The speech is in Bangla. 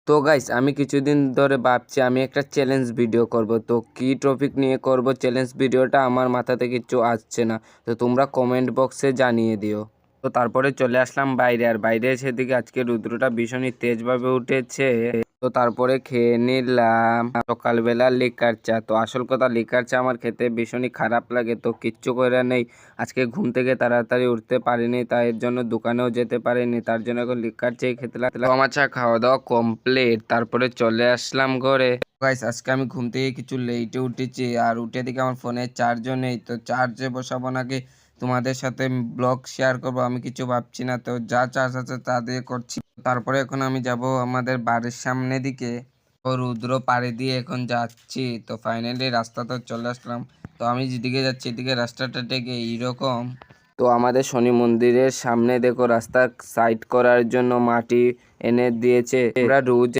তো গাইস আমি কিছুদিন ধরে ভাবছি আমি একটা চ্যালেঞ্জ ভিডিও করব। তো কি টপিক নিয়ে করব চ্যালেঞ্জ ভিডিওটা আমার মাথাতে কিছু আসছে না। তো তোমরা কমেন্ট বক্সে জানিয়ে দিও। তো তারপরে চলে আসলাম বাইরে, আর বাইরে সেদিকে আজকে রৌদ্রটা ভীষণই তেজভাবে উঠেছে। তো তারপরে খেয়ে নিলাম সকালবেলা লিকার চা। তো আসল কথা, লিকার চা আমার খেতে ভীষণই খারাপ লাগে, তো কিচ্ছু করে নেই। আজকে ঘুম থেকে তাড়াতাড়ি উঠতে পারিনি, তাই এর জন্য দোকানেও যেতে পারিনি, তার জন্য এখন লিকার চা খেতে লাগলাম। আমার চা খাওয়া দাওয়া কমপ্লিট, তারপরে চলে আসলাম ঘরে। গাইস আজকে আমি ঘুম থেকে কিছু লেটে উঠেছি, আর উঠে দিকে আমার ফোনে চার্জও নেই। তো চার্জে বসাবো নাকি তোমাদের সাথে ব্লগ শেয়ার করবো আমি কিছু ভাবছি না। তো যা চার্জ আছে তা দিয়ে করছি। তারপরে এখন আমি যাব আমাদের বাড়ির সামনে দিকে। ও রুদ্র পাড়ি দিয়ে এখন যাচ্ছি। তো ফাইনালি রাস্তা তো চলে আসলাম। তো আমি যেদিকে যাচ্ছি এদিকে রাস্তাটা থেকে এইরকম। তো আমাদের শনি মন্দিরের সামনে দেখো রাস্তা সাইড করার জন্য মাটি এনে দিয়েছে। আমরা রোজ